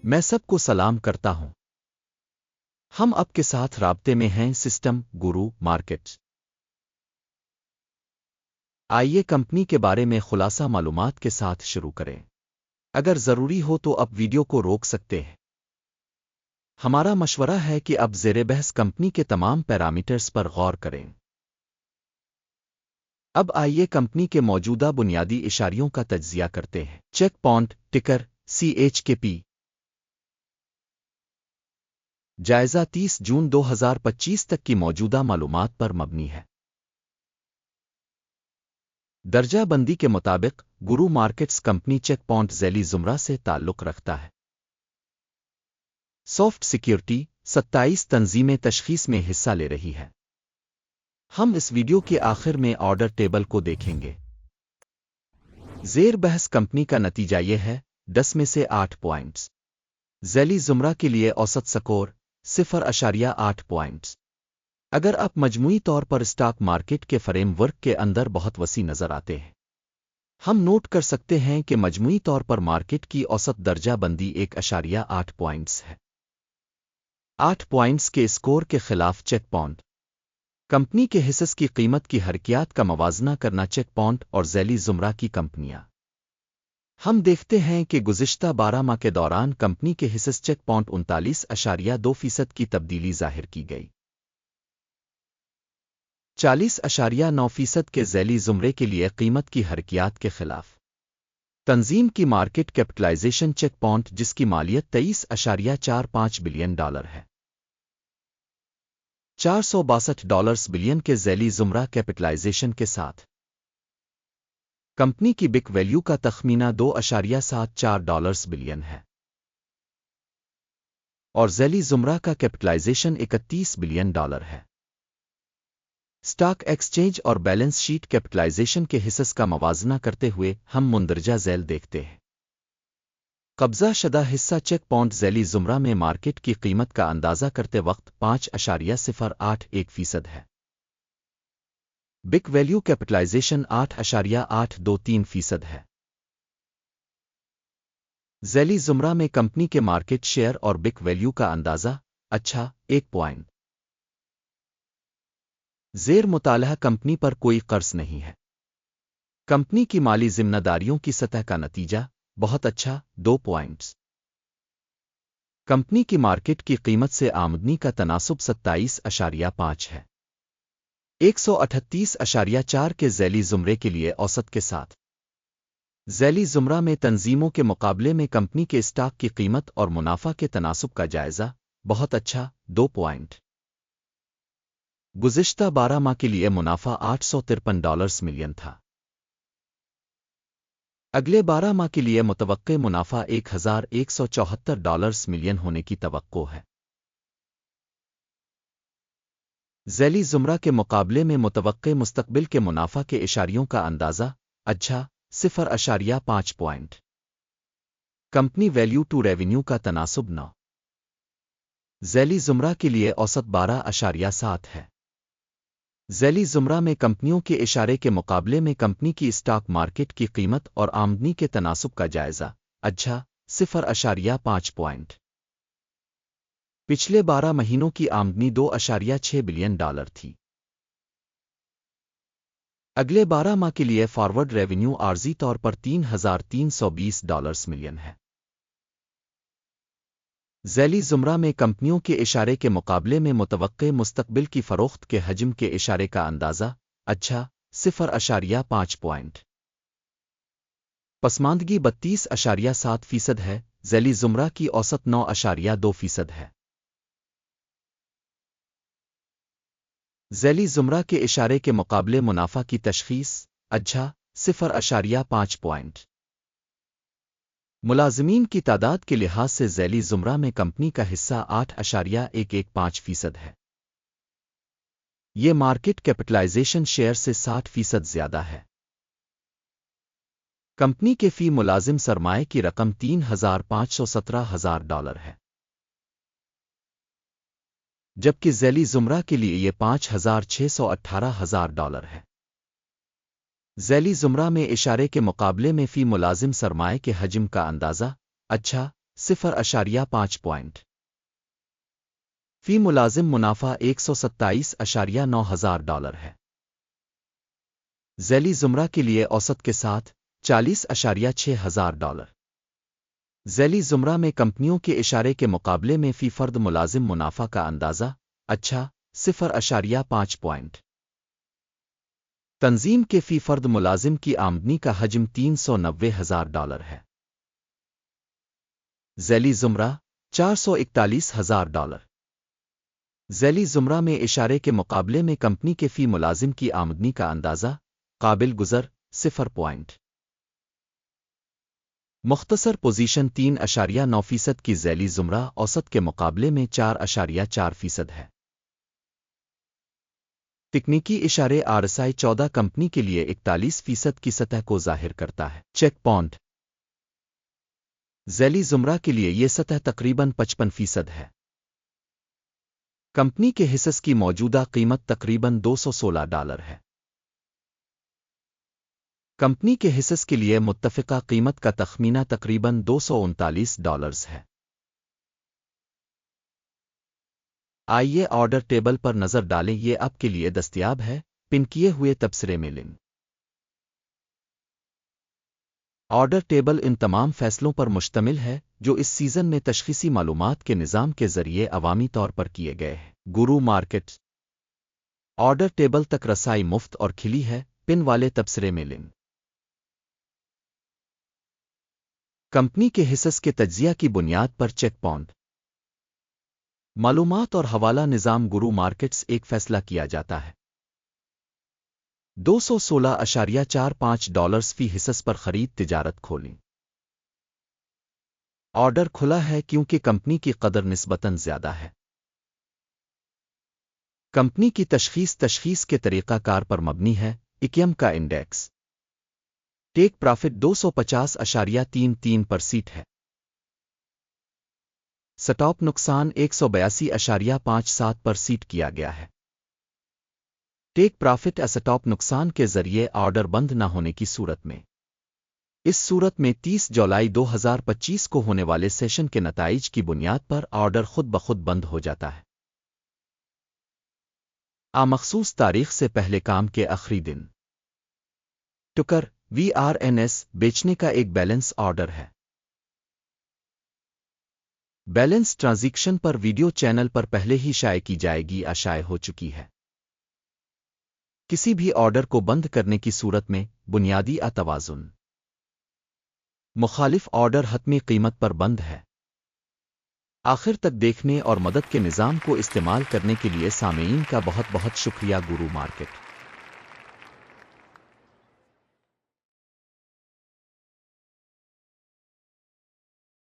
میں سب کو سلام کرتا ہوں۔ ہم آپ کے ساتھ رابطے میں ہیں سسٹم گورو مارکیٹس۔ آئیے کمپنی کے بارے میں خلاصہ معلومات کے ساتھ شروع کریں۔ اگر ضروری ہو تو اب ویڈیو کو روک سکتے ہیں۔ ہمارا مشورہ ہے کہ اب زیر بحث کمپنی کے تمام پیرامیٹرز پر غور کریں۔ اب آئیے کمپنی کے موجودہ بنیادی اشاریوں کا تجزیہ کرتے ہیں۔ چیک پوائنٹ ٹکر CHKP۔ جائزہ 30 جون 2025 تک کی موجودہ معلومات پر مبنی ہے۔ درجہ بندی کے مطابق گورو مارکیٹس کمپنی چیک پوائنٹ ذیلی زمرہ سے تعلق رکھتا ہے۔ سافٹ سیکیورٹی 27 تنظیمیں تشخیص میں حصہ لے رہی ہے۔ ہم اس ویڈیو کے آخر میں آرڈر ٹیبل کو دیکھیں گے۔ زیر بحث کمپنی کا نتیجہ یہ ہے 10 میں سے 8 پوائنٹس۔ ذیلی زمرہ کے لیے اوسط سکور 0.8 پوائنٹس۔ اگر آپ مجموعی طور پر اسٹاک مارکیٹ کے فریم ورک کے اندر بہت وسیع نظر آتے ہیں، ہم نوٹ کر سکتے ہیں کہ مجموعی طور پر مارکیٹ کی اوسط درجہ بندی 1.8 پوائنٹس ہے۔ 8 پوائنٹس کے اسکور کے خلاف چیک پوائنٹ کمپنی کے حصص کی قیمت کی حرکیات کا موازنہ کرنا چیک پوائنٹ اور ذیلی زمرہ کی کمپنیاں۔ ہم دیکھتے ہیں کہ گزشتہ 12 ماہ کے دوران کمپنی کے حصص چیک پوائنٹ 39.2% کی تبدیلی ظاہر کی گئی۔ 40.9% کے ذیلی زمرے کے لیے قیمت کی حرکیات کے خلاف۔ تنظیم کی مارکیٹ کیپٹلائزیشن چیک پوائنٹ جس کی مالیت $23.45 بلین ہے۔ $462 بلین کے ذیلی زمرہ کیپٹلائزیشن کے ساتھ کمپنی کی بک ویلیو کا تخمینہ $2.74 بلین ہے اور ذیلی زمرہ کا کیپٹلائزیشن $31 بلین ہے۔ اسٹاک ایکسچینج اور بیلنس شیٹ کیپٹلائزیشن کے حصص کا موازنہ کرتے ہوئے ہم مندرجہ ذیل دیکھتے ہیں۔ قبضہ شدہ حصہ چیک پوائنٹ ذیلی زمرہ میں مارکیٹ کی قیمت کا اندازہ کرتے وقت 5.081% ہے۔ بک ویلیو کیپٹلائزیشن 8.823% ہے۔ ذیلی زمرہ میں کمپنی کے مارکیٹ شیئر اور بک ویلیو کا اندازہ 1 پوائنٹ۔ زیر مطالعہ کمپنی پر کوئی قرض نہیں ہے۔ کمپنی کی مالی ذمہ داریوں کی سطح کا نتیجہ بہت اچھا 2 پوائنٹس۔ کمپنی کی مارکیٹ کی قیمت سے آمدنی کا تناسب 27.5 ہے۔ 138.4 کے ذیلی زمرے کے لیے اوسط کے ساتھ۔ ذیلی زمرہ میں تنظیموں کے مقابلے میں کمپنی کے اسٹاک کی قیمت اور منافع کے تناسب کا جائزہ بہت اچھا 2 پوائنٹ۔ گزشتہ 12 ماہ کے لیے منافع $853 ملین تھا۔ اگلے 12 ماہ کے لیے متوقع منافع $1,174 ملین ہونے کی توقع ہے۔ ذیلی زمرہ کے مقابلے میں متوقع مستقبل کے منافع کے اشاریوں کا اندازہ اچھا 0.5 point. Company value to revenue کا تناسب 9۔ ذیلی زمرہ کے لیے اوسط 12.7 ہے۔ ذیلی زمرہ میں کمپنیوں کے اشارے کے مقابلے میں کمپنی کی اسٹاک مارکیٹ کی قیمت اور آمدنی کے تناسب کا جائزہ اچھا 0.5 پوائنٹ۔ پچھلے 12 مہینوں کی آمدنی $2.6 بلین تھی۔ اگلے 12 ماہ کے لیے فارورڈ ریونیو عارضی طور پر $3,320 ملین ہے۔ ذیلی زمرہ میں کمپنیوں کے اشارے کے مقابلے میں متوقع مستقبل کی فروخت کے حجم کے اشارے کا اندازہ اچھا 0.5 پوائنٹ۔ پسماندگی 32.7% ہے۔ ذیلی زمرہ کی اوسط 9.2% ہے۔ ذیلی زمرہ کے اشارے کے مقابلے منافع کی تشخیص اچھا 0.5 پوائنٹ۔ ملازمین کی تعداد کے لحاظ سے ذیلی زمرہ میں کمپنی کا حصہ 8.115% ہے۔ یہ مارکیٹ کیپٹلائزیشن شیئر سے 60% زیادہ ہے۔ کمپنی کے فی ملازم سرمایہ کی رقم $3,517,000 ہے، جبکہ ذیلی زمرہ کے لیے یہ $5,618,000 ہے۔ ذیلی زمرہ میں اشارے کے مقابلے میں فی ملازم سرمایہ کے حجم کا اندازہ اچھا 0.5 پوائنٹ فی ملازم منافع $127.9 ہے۔ ذیلی زمرہ کے لیے اوسط کے ساتھ $40.6 ذیلی زمرہ میں کمپنیوں کے اشارے کے مقابلے میں فی فرد ملازم منافع کا اندازہ 0.5 پوائنٹ تنظیم کے فی فرد ملازم کی آمدنی کا حجم $390,000 ہے۔ ذیلی زمرہ $441,000 ذیلی زمرہ میں اشارے کے مقابلے میں کمپنی کے فی ملازم کی آمدنی کا اندازہ قابل گزر 0 پوائنٹ مختصر پوزیشن 3.9% کی ذیلی زمرہ اوسط کے مقابلے میں 4.4% ہے۔ تکنیکی اشارے RSI 14 کمپنی کے لیے 41% کی سطح کو ظاہر کرتا ہے۔ چیک پوائنٹ ذیلی زمرہ کے لیے یہ سطح تقریباً 55% ہے۔ کمپنی کے حصص کی موجودہ قیمت تقریباً $216 ہے۔ کمپنی کے حصص کے لیے متفقہ قیمت کا تخمینہ تقریباً $239 ہے۔ آئیے آرڈر ٹیبل پر نظر ڈالیں، یہ آپ کے لیے دستیاب ہے پن کیے ہوئے تبصرے میں لنک۔ آرڈر ٹیبل ان تمام فیصلوں پر مشتمل ہے جو اس سیزن میں تشخیصی معلومات کے نظام کے ذریعے عوامی طور پر کیے گئے ہیں۔ گورو مارکیٹ آرڈر ٹیبل تک رسائی مفت اور کھلی ہے پن والے تبصرے میں لنک۔ کمپنی کے حصص کے تجزیہ کی بنیاد پر چیک پوائنٹ معلومات اور حوالہ نظام گورو مارکیٹس ایک فیصلہ کیا جاتا ہے۔ $216.45 فی حصص پر خرید تجارت کھولیں۔ آرڈر کھلا ہے کیونکہ کمپنی کی قدر نسبتاً زیادہ ہے۔ کمپنی کی تشخیص کے طریقہ کار پر مبنی ہے۔ اکیم کا انڈیکس ٹیک پرافٹ 250.33% ہے۔ سٹاپ نقصان 182.57% کیا گیا ہے۔ ٹیک پرافٹ اسٹاپ نقصان کے ذریعے آرڈر بند نہ ہونے کی صورت میں۔ اس صورت میں 30 جولائی 2025 کو ہونے والے سیشن کے نتائج کی بنیاد پر آرڈر خود بخود بند ہو جاتا ہے۔ مخصوص تاریخ سے پہلے کام کے آخری دن ٹکر VRNS بیچنے کا ایک بیلنس آرڈر ہے۔ بیلنس ٹرانزیکشن پر ویڈیو چینل پر پہلے ہی شائع کی جائے گی شائع ہو چکی ہے۔ کسی بھی آرڈر کو بند کرنے کی صورت میں بنیادی توازن مخالف آرڈر حتمی قیمت پر بند ہے۔ آخر تک دیکھنے اور مدد کے نظام کو استعمال کرنے کے لیے سامعین کا بہت بہت شکریہ۔ گورو مارکیٹ